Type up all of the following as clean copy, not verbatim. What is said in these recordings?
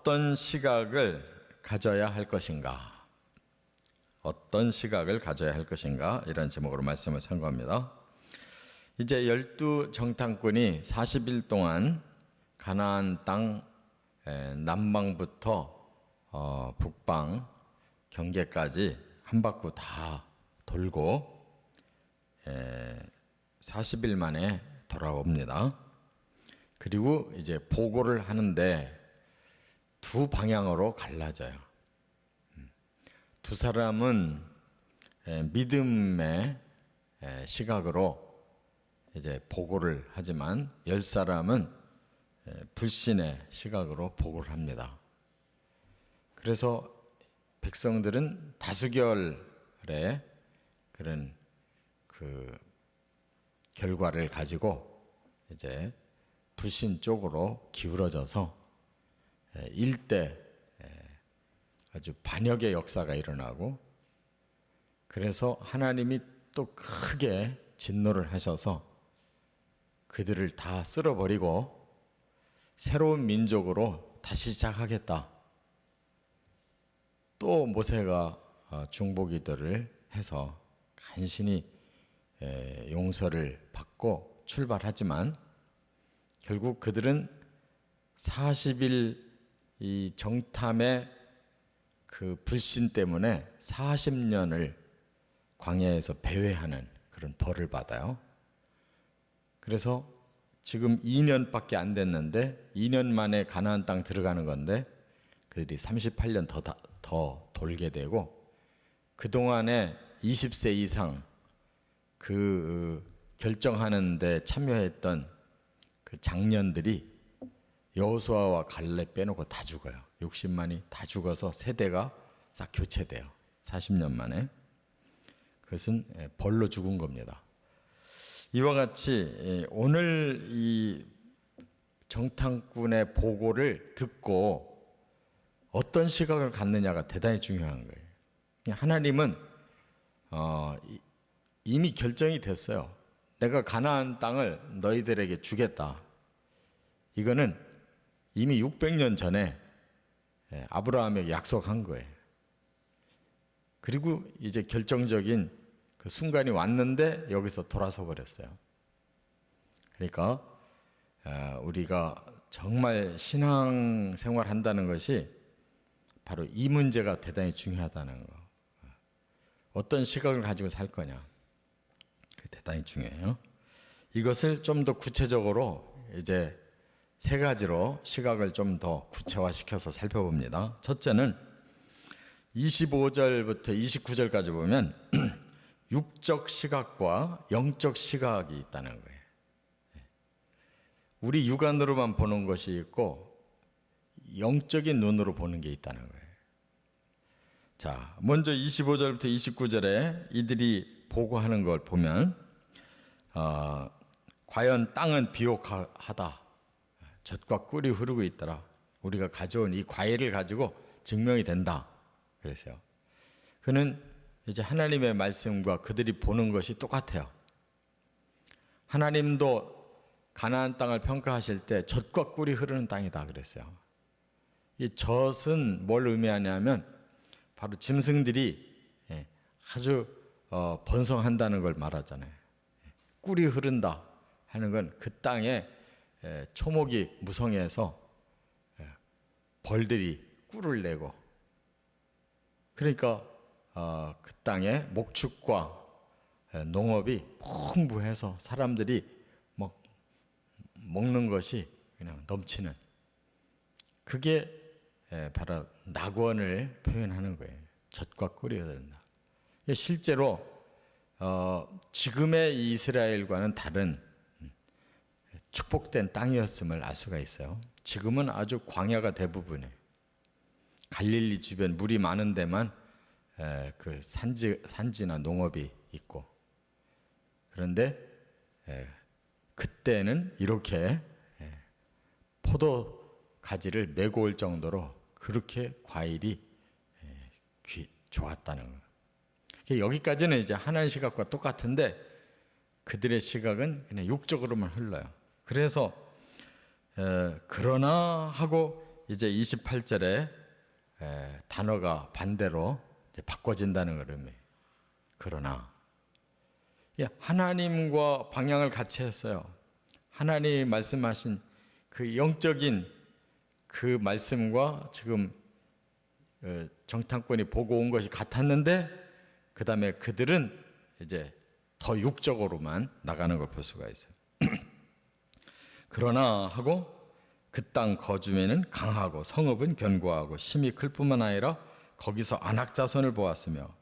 어떤 시각을 가져야 할 것인가? 어떤 시각을 가져야 할 것인가? 이런 제목으로 말씀을 선고합니다. 이제 12 정탐꾼이 40일 동안 가나안 땅 남방부터 북방 경계까지 한 바퀴 다 돌고 40일 만에 돌아옵니다. 그리고 이제 보고를 하는데 두 방향으로 갈라져요. 두 사람은 믿음의 시각으로 이제 보고를 하지만 10사람은 불신의 시각으로 보고를 합니다. 그래서 백성들은 다수결의 그런 그 결과를 가지고 이제 불신 쪽으로 기울어져서 일대 아주 반역의 역사가 일어나고, 그래서 하나님이 또 크게 진노를 하셔서 그들을 다 쓸어버리고 새로운 민족으로 다시 시작하겠다. 또 모세가 중보기도를 해서 간신히 용서를 받고 출발하지만 결국 그들은 40일 이 정탐의 그 불신 때문에 40년을 광야에서 배회하는 그런 벌을 받아요. 그래서 지금 2년밖에 안 됐는데 2년 만에 가나안 땅 들어가는 건데 그들이 38년 더 돌게 되고, 그동안에 20세 이상 그 결정하는 데 참여했던 그 장년들이 여호수아와 갈렙 빼놓고 다 죽어요. 60만이 다 죽어서 세대가 싹 교체돼요. 40년 만에. 그것은 벌로 죽은 겁니다. 이와 같이 오늘 이 정탐꾼의 보고를 듣고 어떤 시각을 갖느냐가 대단히 중요한 거예요. 하나님은 이미 결정이 됐어요. 내가 가나안 땅을 너희들에게 주겠다. 이거는 이미 600년 전에 아브라함에게 약속한 거예요. 그리고 이제 결정적인 그 순간이 왔는데 여기서 돌아서 버렸어요. 그러니까 우리가 정말 신앙생활 한다는 것이 바로 이 문제가 대단히 중요하다는 거. 어떤 시각을 가지고 살 거냐. 그게 대단히 중요해요. 이것을 좀 더 구체적으로 이제 세 가지로 시각을 좀 더 구체화시켜서 살펴봅니다. 첫째는 25절부터 29절까지 보면 육적 시각과 영적 시각이 있다는 거예요. 우리 육안으로만 보는 것이 있고 영적인 눈으로 보는 게 있다는 거예요. 자, 먼저 25절부터 29절에 이들이 보고하는 걸 보면 과연 땅은 비옥하다. 젖과 꿀이 흐르고 있더라. 우리가 가져온 이 과일을 가지고 증명이 된다. 그랬어요. 그는 이제 하나님의 말씀과 그들이 보는 것이 똑같아요. 하나님도 가나안 땅을 평가하실 때 젖과 꿀이 흐르는 땅이다 그랬어요. 이 젖은 뭘 의미하냐면 바로 짐승들이 아주 번성한다는 걸 말하잖아요. 꿀이 흐른다 하는 건 그 땅에 초목이 무성해서 벌들이 꿀을 내고, 그러니까 그 땅에 목축과 농업이 풍부해서 사람들이 먹는 것이 그냥 넘치는, 그게 바로 낙원을 표현하는 거예요. 젖과 꿀이 흐른다. 실제로 지금의 이스라엘과는 다른 축복된 땅이었음을 알 수가 있어요. 지금은 아주 광야가 대부분이에요. 갈릴리 주변 물이 많은 데만 그 산지나 농업이 있고, 그런데 그때는 이렇게 포도 가지를 메고 올 정도로 그렇게 과일이 좋았다는 거예요. 여기까지는 이제 하나님의 시각과 똑같은데 그들의 시각은 그냥 육적으로만 흘러요. 그래서 그러나 하고 이제 28절에 단어가 반대로 이제 바꿔진다는 걸 의미해요. 그러나 하나님과 방향을 같이 했어요. 하나님이 말씀하신 그 영적인 그 말씀과 지금 정탐꾼이 보고 온 것이 같았는데 그 다음에 그들은 이제 더 육적으로만 나가는 걸 볼 수가 있어요. 그러나 하고 그 땅 거주민은 강하고 성읍은 견고하고 심히 클 뿐만 아니라 거기서 아낙 자손을 보았으며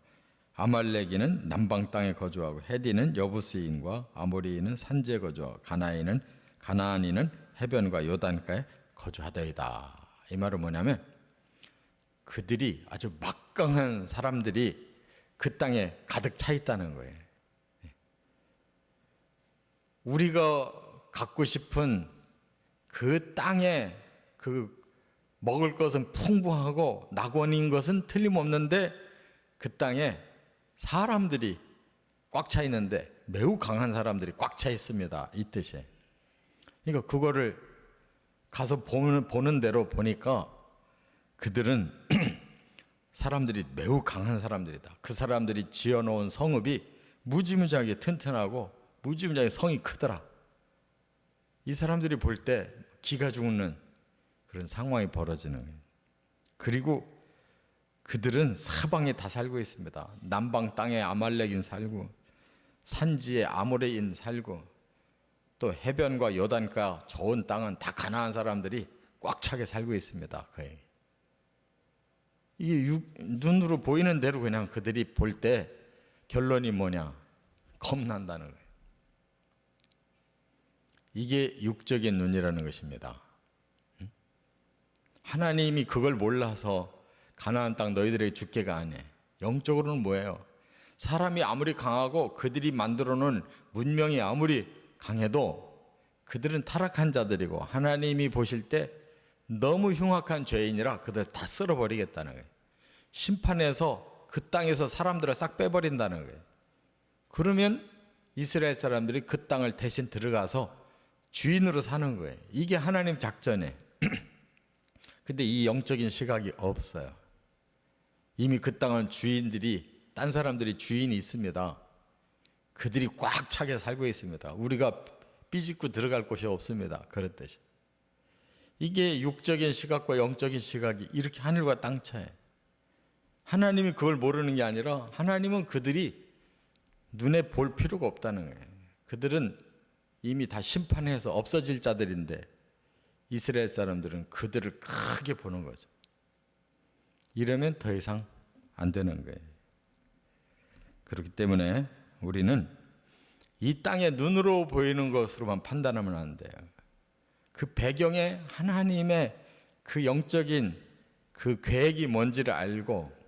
아말렉인은 남방 땅에 거주하고 헤디는 여부스인과 아모리인은 산지에 거주하고 가나안인은 해변과 요단가에 거주하더이다. 이 말은 뭐냐면 그들이 아주 막강한 사람들이 그 땅에 가득 차 있다는 거예요. 우리가 갖고 싶은 그 땅에 그 먹을 것은 풍부하고 낙원인 것은 틀림없는데 그 땅에 사람들이 꽉 차 있는데 매우 강한 사람들이 꽉 차 있습니다. 이 뜻이에요. 그러니까 그거를 가서 보는 대로 보니까 그들은 사람들이 매우 강한 사람들이다. 그 사람들이 지어놓은 성읍이 무지무지하게 튼튼하고 무지무지하게 성이 크더라. 이 사람들이 볼 때 기가 죽는 그런 상황이 벌어지는 거예요. 그리고 그들은 사방에 다 살고 있습니다. 남방 땅에 아말렉인 살고 산지에 아모레인 살고 또 해변과 요단가 좋은 땅은 다 가나안 사람들이 꽉 차게 살고 있습니다. 거의. 이게 눈으로 보이는 대로 그냥 그들이 볼 때 결론이 뭐냐? 겁난다는 거예요. 이게 육적인 눈이라는 것입니다. 하나님이 그걸 몰라서 가나안 땅 너희들에게 줄게가 아니에요. 영적으로는 뭐예요? 사람이 아무리 강하고 그들이 만들어 놓은 문명이 아무리 강해도 그들은 타락한 자들이고 하나님이 보실 때 너무 흉악한 죄인이라 그들 다 쓸어버리겠다는 거예요. 심판해서 그 땅에서 사람들을 싹 빼버린다는 거예요. 그러면 이스라엘 사람들이 그 땅을 대신 들어가서 주인으로 사는 거예요. 이게 하나님 작전이에요. 근데 이 영적인 시각이 없어요. 이미 그 땅은 주인들이 딴 사람들이 주인이 있습니다. 그들이 꽉 차게 살고 있습니다. 우리가 삐짓고 들어갈 곳이 없습니다. 그랬듯이 이게 육적인 시각과 영적인 시각이 이렇게 하늘과 땅 차이에요. 하나님이 그걸 모르는 게 아니라 하나님은 그들이 눈에 볼 필요가 없다는 거예요. 그들은 이미 다 심판해서 없어질 자들인데 이스라엘 사람들은 그들을 크게 보는 거죠. 이러면 더 이상 안 되는 거예요. 그렇기 때문에 우리는 이 땅의 눈으로 보이는 것으로만 판단하면 안 돼요. 그 배경에 하나님의 그 영적인 그 계획이 뭔지를 알고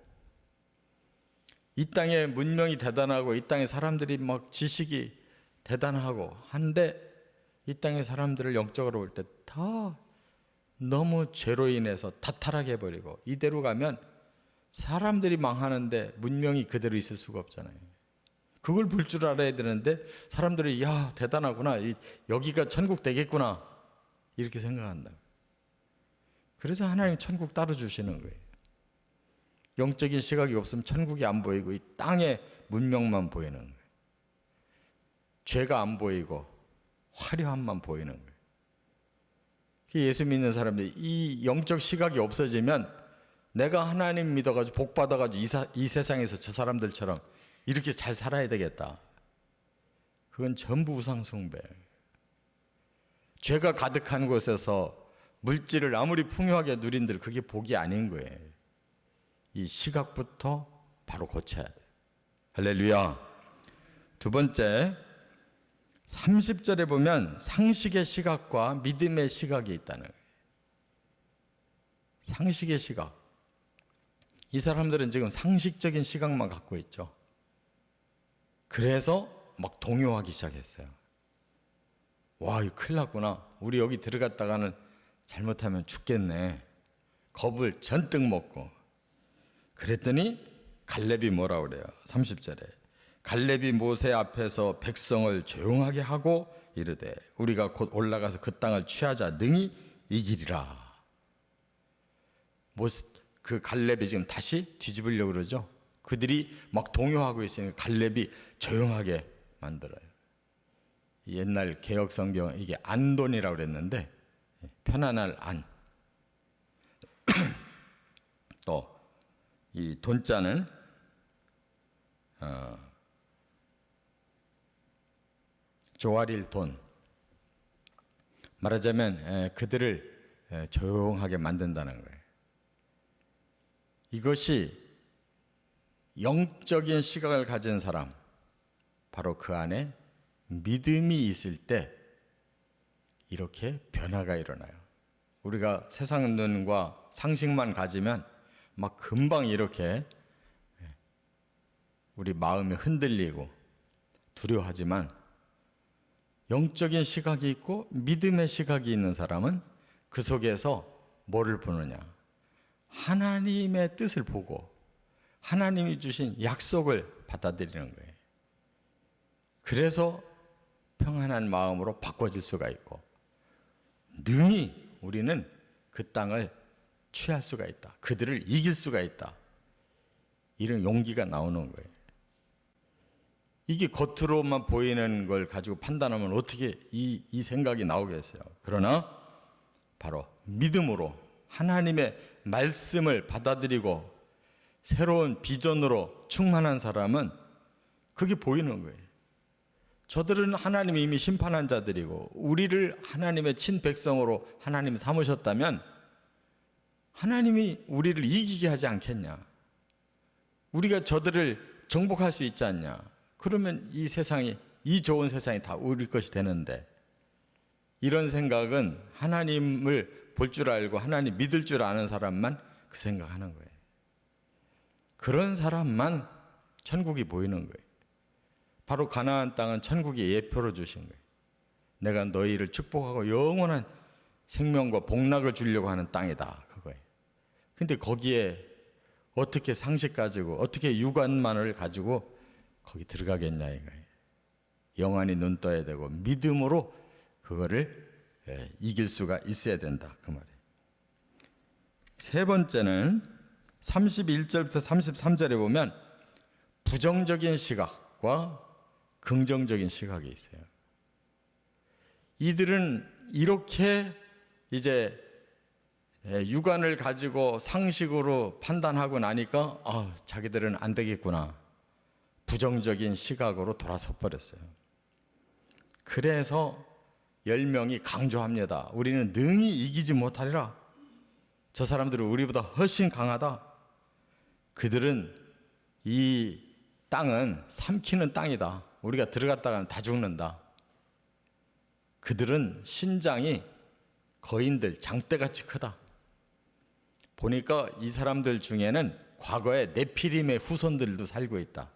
이 땅의 문명이 대단하고 이 땅의 사람들이 막 지식이 대단하고 한데 이 땅의 사람들을 영적으로 볼 때 다 너무 죄로 인해서 다 타락해버리고 이대로 가면 사람들이 망하는데 문명이 그대로 있을 수가 없잖아요. 그걸 볼 줄 알아야 되는데 사람들이 야 대단하구나, 여기가 천국 되겠구나 이렇게 생각한다. 그래서 하나님 천국 따로 주시는 거예요. 영적인 시각이 없으면 천국이 안 보이고 이 땅의 문명만 보이는 거예요. 죄가 안 보이고 화려함만 보이는 거예요. 예수 믿는 사람들이 이 영적 시각이 없어지면 내가 하나님 믿어가지고 복 받아가지고 이 세상에서 저 사람들처럼 이렇게 잘 살아야 되겠다. 그건 전부 우상숭배. 죄가 가득한 곳에서 물질을 아무리 풍요하게 누린들 그게 복이 아닌 거예요. 이 시각부터 바로 고쳐야 돼요. 할렐루야. 두 번째, 30절에 보면 상식의 시각과 믿음의 시각이 있다는 거예요. 상식의 시각. 이 사람들은 지금 상식적인 시각만 갖고 있죠. 그래서 막 동요하기 시작했어요. 와, 이거 큰일 났구나. 우리 여기 들어갔다가는 잘못하면 죽겠네. 겁을 전뜩 먹고. 그랬더니 갈렙이 뭐라 그래요? 30절에 갈렙이 모세 앞에서 백성을 조용하게 하고 이르되 우리가 곧 올라가서 그 땅을 취하자 능히 이기리라. 그 갈렙이 지금 다시 뒤집으려고 그러죠. 그들이 막 동요하고 있으니까 갈렙이 조용하게 만들어요. 옛날 개혁 성경 이게 안돈이라고 그랬는데 편안할 안. 또 이 돈자는 조아릴 돈. 말하자면 그들을 조용하게 만든다는 거예요. 이것이 영적인 시각을 가진 사람, 바로 그 안에 믿음이 있을 때 이렇게 변화가 일어나요. 우리가 세상 눈과 상식만 가지면 막 금방 이렇게 우리 마음이 흔들리고 두려워하지만 영적인 시각이 있고 믿음의 시각이 있는 사람은 그 속에서 뭐를 보느냐? 하나님의 뜻을 보고 하나님이 주신 약속을 받아들이는 거예요. 그래서 평안한 마음으로 바꿔질 수가 있고 능히 우리는 그 땅을 취할 수가 있다. 그들을 이길 수가 있다. 이런 용기가 나오는 거예요. 이게 겉으로만 보이는 걸 가지고 판단하면 어떻게 이 생각이 나오겠어요. 그러나 바로 믿음으로 하나님의 말씀을 받아들이고 새로운 비전으로 충만한 사람은 그게 보이는 거예요. 저들은 하나님이 이미 심판한 자들이고 우리를 하나님의 친백성으로 하나님이 삼으셨다면 하나님이 우리를 이기게 하지 않겠냐. 우리가 저들을 정복할 수 있지 않냐. 그러면 이 세상이, 이 좋은 세상이 다 우리 것이 되는데, 이런 생각은 하나님을 볼 줄 알고 하나님 믿을 줄 아는 사람만 그 생각하는 거예요. 그런 사람만 천국이 보이는 거예요. 바로 가나안 땅은 천국의 예표로 주신 거예요. 내가 너희를 축복하고 영원한 생명과 복락을 주려고 하는 땅이다. 그거예요. 근데 거기에 어떻게 상식 가지고 어떻게 육안만을 가지고 거기 들어가겠냐 이거예요. 영안이 눈 떠야 되고 믿음으로 그거를 이길 수가 있어야 된다. 그 말이에요. 세 번째는 31절부터 33절에 보면 부정적인 시각과 긍정적인 시각이 있어요. 이들은 이렇게 이제 육안을 가지고 상식으로 판단하고 나니까 자기들은 안 되겠구나. 부정적인 시각으로 돌아서 버렸어요. 그래서 10명이 강조합니다. 우리는 능히 이기지 못하리라. 저 사람들은 우리보다 훨씬 강하다. 그들은 이 땅은 삼키는 땅이다. 우리가 들어갔다가는 다 죽는다. 그들은 신장이 거인들 장대같이 크다. 보니까 이 사람들 중에는 과거에 네피림의 후손들도 살고 있다.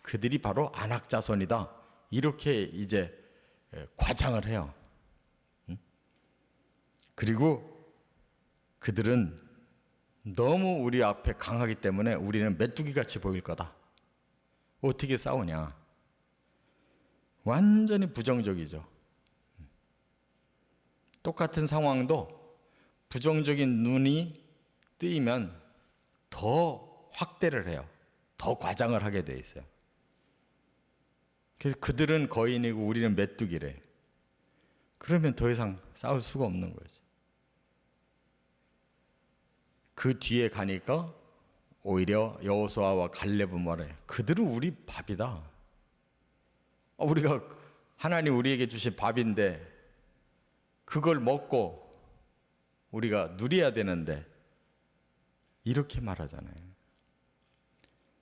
그들이 바로 아낙 자손이다. 이렇게 이제 과장을 해요. 그리고 그들은 너무 우리 앞에 강하기 때문에 우리는 메뚜기같이 보일 거다. 어떻게 싸우냐. 완전히 부정적이죠. 똑같은 상황도 부정적인 눈이 뜨이면 더 확대를 해요. 더 과장을 하게 돼 있어요. 그래서 그들은 거인이고 우리는 메뚜기래. 그러면 더 이상 싸울 수가 없는 거죠. 그 뒤에 가니까 오히려 여호수아와 갈렙은 말해. 그들은 우리 밥이다. 우리가 하나님 우리에게 주신 밥인데 그걸 먹고 우리가 누려야 되는데 이렇게 말하잖아요.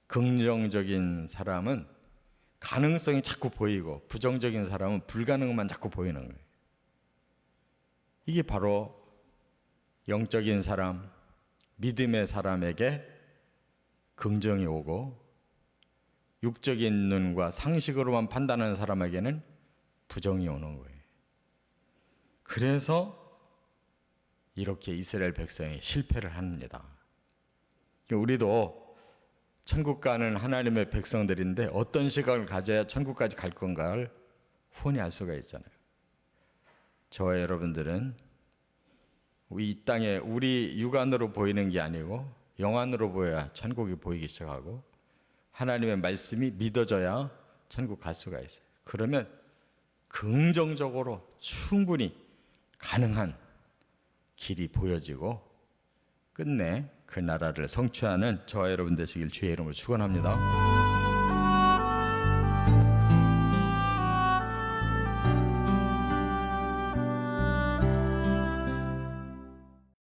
긍정적인 사람은 가능성이 자꾸 보이고 부정적인 사람은 불가능만 자꾸 보이는 거예요. 이게 바로 영적인 사람, 믿음의 사람에게 긍정이 오고 육적인 눈과 상식으로만 판단하는 사람에게는 부정이 오는 거예요. 그래서 이렇게 이스라엘 백성이 실패를 합니다. 우리도 천국 가는 하나님의 백성들인데 어떤 시각을 가져야 천국까지 갈 건가를 훤히 알 수가 있잖아요. 저와 여러분들은 이 땅에 우리 육안으로 보이는 게 아니고 영안으로 보여야 천국이 보이기 시작하고 하나님의 말씀이 믿어져야 천국 갈 수가 있어요. 그러면 긍정적으로 충분히 가능한 길이 보여지고 끝내 그 나라를 성취하는 저와 여러분 되시길 주의 이름으로 축원합니다.